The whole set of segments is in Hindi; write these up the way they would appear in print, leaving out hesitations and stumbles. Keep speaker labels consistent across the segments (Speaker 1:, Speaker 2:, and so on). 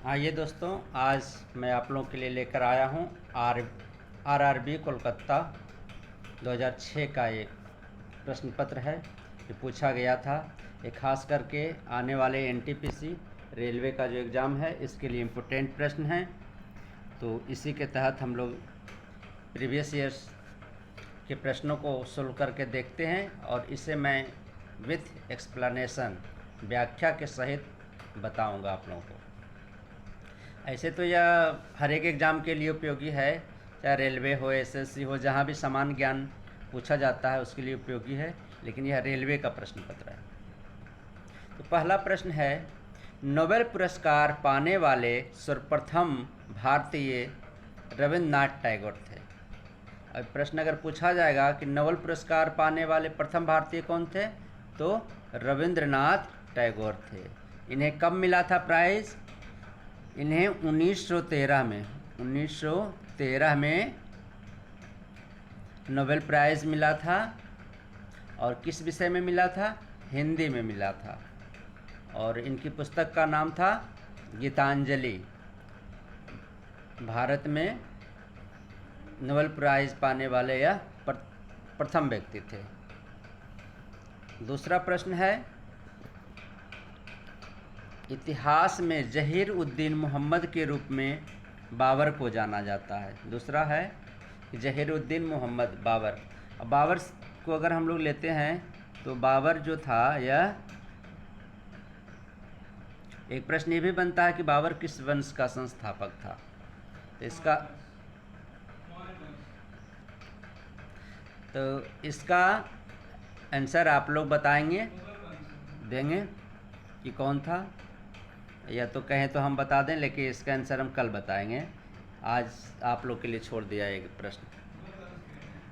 Speaker 1: आइए दोस्तों, आज मैं आप लोगों के लिए लेकर आया हूँ आरआरबी कोलकाता 2006 का एक प्रश्न पत्र है। ये पूछा गया था। ये खास करके आने वाले एनटीपीसी रेलवे का जो एग्ज़ाम है इसके लिए इम्पोर्टेंट प्रश्न हैं। तो इसी के तहत हम लोग प्रीवियस ईयर्स के प्रश्नों को सोल्व करके देखते हैं और इसे मैं विथ एक्सप्लेनेशन व्याख्या के सहित बताऊंगा आप लोगों को। ऐसे तो यह हर एक एग्ज़ाम के लिए उपयोगी है, चाहे रेलवे हो, एसएससी हो, जहाँ भी समान ज्ञान पूछा जाता है उसके लिए उपयोगी है, लेकिन यह रेलवे का प्रश्न पत्र है। तो पहला प्रश्न है, नोबेल पुरस्कार पाने वाले सर्वप्रथम भारतीय रविंद्रनाथ टैगोर थे। अब प्रश्न अगर पूछा जाएगा कि नोबेल पुरस्कार पाने वाले प्रथम भारतीय कौन थे, तो रविंद्रनाथ टैगोर थे। इन्हें कब मिला था प्राइज़? इन्हें 1913 में नोबेल प्राइज़ मिला था। और किस विषय में मिला था? हिंदी में मिला था। और इनकी पुस्तक का नाम था गीतांजलि। भारत में नोबेल प्राइज़ पाने वाले यह प्रथम व्यक्ति थे। दूसरा प्रश्न है, इतिहास में जहीर उद्दीन मोहम्मद के रूप में बाबर को जाना जाता है। दूसरा है जहीर उद्दीन मोहम्मद बाबर। अब बाबर को अगर हम लोग लेते हैं तो बाबर जो था, यह एक प्रश्न ये भी बनता है कि बाबर किस वंश का संस्थापक था। तो इसका आंसर आप लोग देंगे कि कौन था, या तो कहें तो हम बता दें, लेकिन इसका आंसर हम कल बताएंगे। आज आप लोग के लिए छोड़ दिया एक प्रश्न।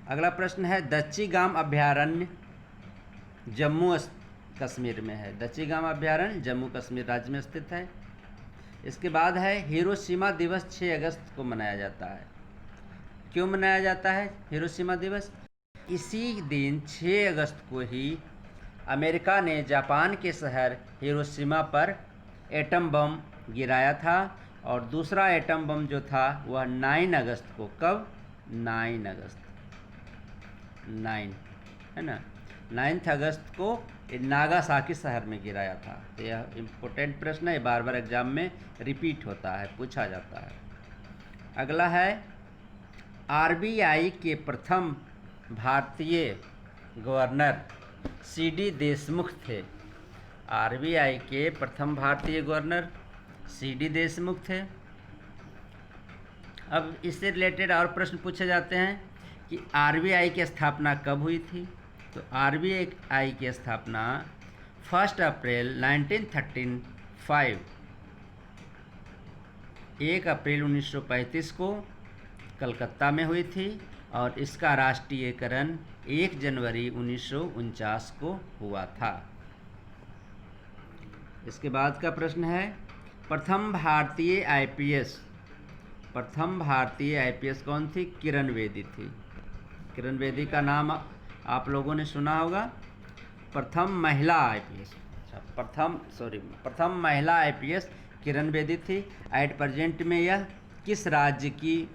Speaker 1: अगला प्रश्न है, दच्चीगाम अभयारण्य जम्मू कश्मीर में है। दच्चीगाम अभयारण्य जम्मू कश्मीर राज्य में स्थित है। इसके बाद है, हिरोशिमा दिवस 6 अगस्त को मनाया जाता है। क्यों मनाया जाता है हिरोशिमा दिवस? इसी दिन 6 अगस्त को ही अमेरिका ने जापान के शहर हिरोशिमा पर एटम बम गिराया था। और दूसरा एटम बम जो था वह 9 अगस्त को, कब? 9 अगस्त, 9 है ना, 9 अगस्त को नागासाकी शहर में गिराया था। तो यह इम्पोर्टेंट प्रश्न है, बार बार एग्जाम में रिपीट होता है, पूछा जाता है। अगला है, आरबीआई के प्रथम भारतीय गवर्नर सीडी देशमुख थे। आरबीआई के प्रथम भारतीय गवर्नर सीडी देशमुख थे। अब इससे रिलेटेड और प्रश्न पूछे जाते हैं कि आरबीआई की स्थापना कब हुई थी। तो आरबीआई की स्थापना 1 अप्रैल 1935, 1 अप्रैल 1935 को कलकत्ता में हुई थी। और इसका राष्ट्रीयकरण 1 जनवरी 1949 को हुआ था। इसके बाद का प्रश्न है, प्रथम भारतीय आईपीएस कौन थी? किरण बेदी थी। किरण बेदी का नाम आप लोगों ने सुना होगा। प्रथम महिला आईपीएस किरण बेदी थी। एट प्रेजेंट में यह किस राज्य की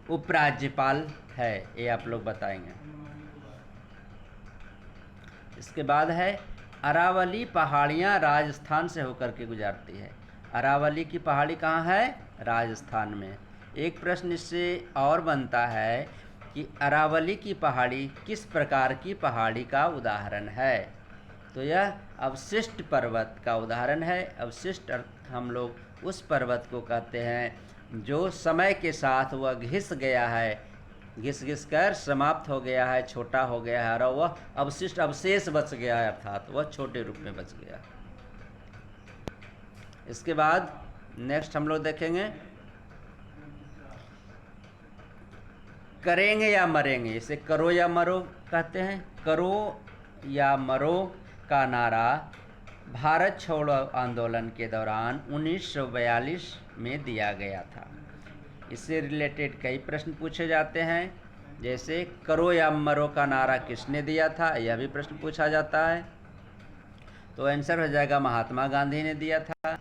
Speaker 1: उपराज्यपाल है, ये आप लोग बताएंगे। इसके बाद है, अरावली पहाड़ियाँ राजस्थान से होकर के गुजरती है। अरावली की पहाड़ी कहाँ है? राजस्थान में। एक प्रश्न इससे और बनता है कि अरावली की पहाड़ी किस प्रकार की पहाड़ी का उदाहरण है। तो यह अवशिष्ट पर्वत का उदाहरण है। अवशिष्ट हम लोग उस पर्वत को कहते हैं जो समय के साथ वह घिस गया है, घिस कर समाप्त हो गया है, छोटा हो गया है, और वह अवशेष बच गया है, अर्थात वह छोटे रूप में बच गया। इसके बाद नेक्स्ट हम लोग देखेंगे, करेंगे या मरेंगे। इसे करो या मरो कहते हैं। करो या मरो का नारा भारत छोड़ो आंदोलन के दौरान 1942 में दिया गया था। इससे रिलेटेड कई प्रश्न पूछे जाते हैं, जैसे करो या मरो का नारा किसने दिया था, यह भी प्रश्न पूछा जाता है। तो आंसर हो जाएगा महात्मा गांधी ने दिया था।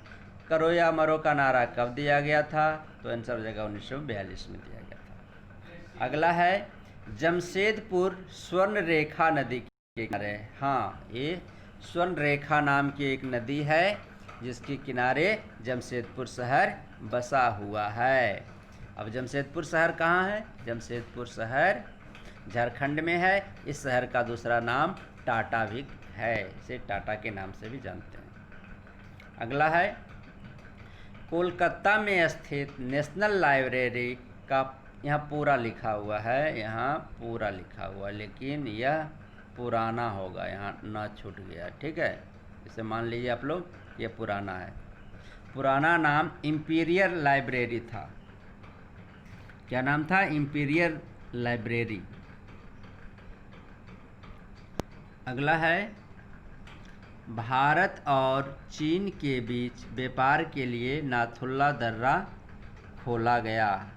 Speaker 1: करो या मरो का नारा कब दिया गया था? तो आंसर हो जाएगा 1942 में दिया गया था। अगला है जमशेदपुर स्वर्ण रेखा नदी के किनारे। हाँ, ये स्वर्ण रेखा नाम की एक नदी है जिसके किनारे जमशेदपुर शहर बसा हुआ है। अब जमशेदपुर शहर कहाँ है? जमशेदपुर शहर झारखंड में है। इस शहर का दूसरा नाम टाटा भी है, इसे टाटा के नाम से भी जानते हैं। अगला है कोलकाता में स्थित नेशनल लाइब्रेरी का, यहाँ पूरा लिखा हुआ है, यहाँ पूरा लिखा हुआ है, लेकिन यह पुराना होगा, यहाँ ना छूट गया, ठीक है। इसे मान लीजिए आप लोग ये पुराना है। पुराना नाम इंपीरियल लाइब्रेरी था। क्या नाम था? Imperial library. अगला है भारत और चीन के बीच व्यापार के लिए नाथुला दर्रा खोला गया।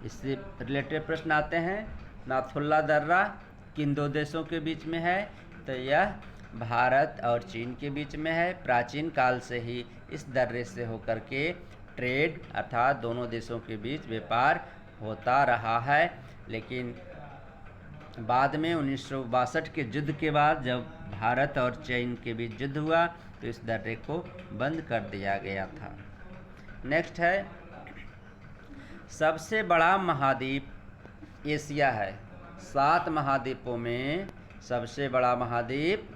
Speaker 1: इससे रिलेटेड प्रश्न आते हैं। नाथुला दर्रा किन दो देशों के बीच में है? तो यह भारत और चीन के बीच में है। प्राचीन काल से ही इस दर्रे से होकर के ट्रेड अर्थात दोनों देशों के बीच व्यापार होता रहा है, लेकिन बाद में 1962 के युद्ध के बाद जब भारत और चीन के बीच युद्ध हुआ तो इस दर्रे को बंद कर दिया गया था। नेक्स्ट है सबसे बड़ा महाद्वीप एशिया है। 7 महाद्वीपों में सबसे बड़ा महाद्वीप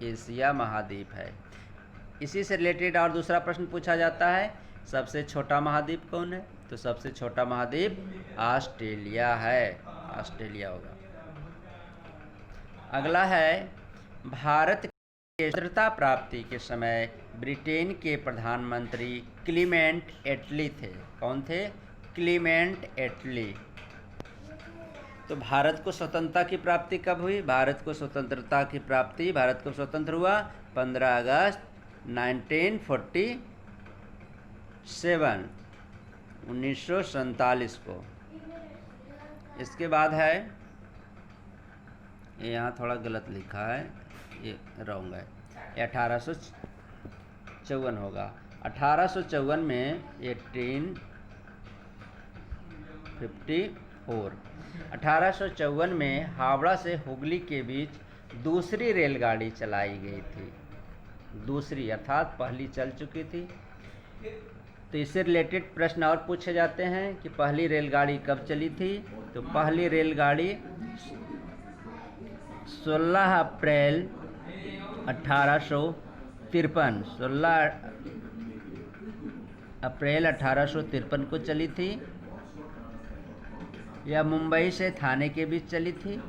Speaker 1: एशिया महाद्वीप है। इसी से रिलेटेड और दूसरा प्रश्न पूछा जाता है, सबसे छोटा महाद्वीप कौन है? तो सबसे छोटा महाद्वीप ऑस्ट्रेलिया है, ऑस्ट्रेलिया होगा। अगला है भारत के स्वतंत्रता प्राप्ति के समय ब्रिटेन के प्रधानमंत्री क्लीमेंट एटली थे। कौन थे? क्लीमेंट एटली। तो भारत को स्वतंत्रता की प्राप्ति कब हुई? भारत को स्वतंत्रता की प्राप्ति, भारत को स्वतंत्र हुआ 15 अगस्त 1947 को। इसके बाद है, ये यहाँ थोड़ा गलत लिखा है, ये रॉन्ग है, 1854 होगा। 1854 में 1854 में हावड़ा से हुगली के बीच दूसरी रेलगाड़ी चलाई गई थी। दूसरी अर्थात पहली चल चुकी थी। तो इससे रिलेटेड प्रश्न और पूछे जाते हैं कि पहली रेलगाड़ी कब चली थी? तो पहली रेलगाड़ी 16 अप्रैल 1853 16 अप्रैल 1853 को चली थी। यह मुंबई से थाने के बीच चली थी।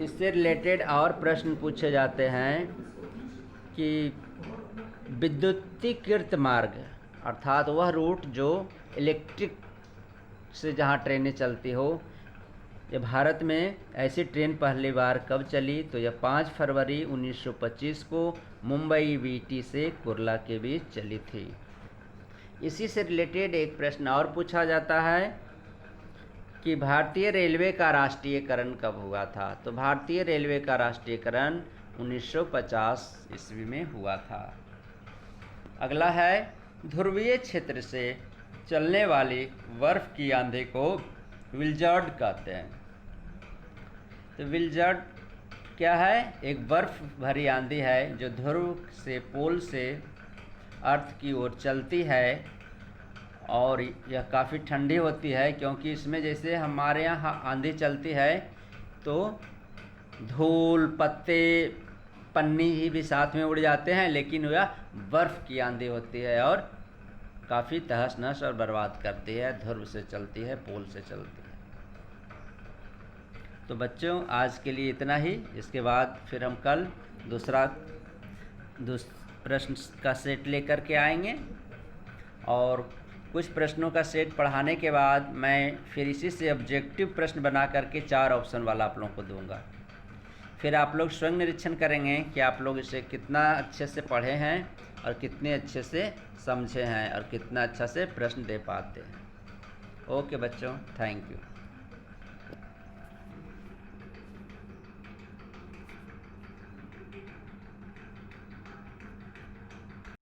Speaker 1: इससे रिलेटेड और प्रश्न पूछे जाते हैं कि विद्युतीकृत मार्ग अर्थात वह रूट जो इलेक्ट्रिक से जहाँ ट्रेनें चलती हो, ये भारत में ऐसी ट्रेन पहली बार कब चली? तो यह 5 फरवरी 1925 को मुंबई वीटी से कुर्ला के बीच चली थी। इसी से रिलेटेड एक प्रश्न और पूछा जाता है कि भारतीय रेलवे का राष्ट्रीयकरण कब हुआ था? तो भारतीय रेलवे का राष्ट्रीयकरण 1950 ईस्वी में हुआ था। अगला है ध्रुवीय क्षेत्र से चलने वाली बर्फ की आंधी को विल्जर्ड कहते हैं। तो विल्जर्ड क्या है? एक बर्फ भरी आंधी है जो ध्रुव से पोल से अर्थ की ओर चलती है और यह काफ़ी ठंडी होती है, क्योंकि इसमें जैसे हमारे यहाँ आंधी चलती है तो धूल, पत्ते, पन्नी ही भी साथ में उड़ जाते हैं, लेकिन वह बर्फ़ की आंधी होती है और काफ़ी तहस नहस और बर्बाद करती है। ध्रुव से चलती है, पोल से चलती है। तो बच्चों आज के लिए इतना ही। इसके बाद फिर हम कल दूसरा प्रश्न का सेट लेकर के आएंगे और कुछ प्रश्नों का सेट पढ़ाने के बाद मैं फिर इसी से ऑब्जेक्टिव प्रश्न बना करके 4 ऑप्शन वाला आप लोगों को दूंगा। फिर आप लोग स्वयं निरीक्षण करेंगे कि आप लोग इसे कितना अच्छे से पढ़े हैं और कितने अच्छे से समझे हैं और कितना अच्छा से प्रश्न दे पाते हैं। ओके बच्चों, थैंक यू।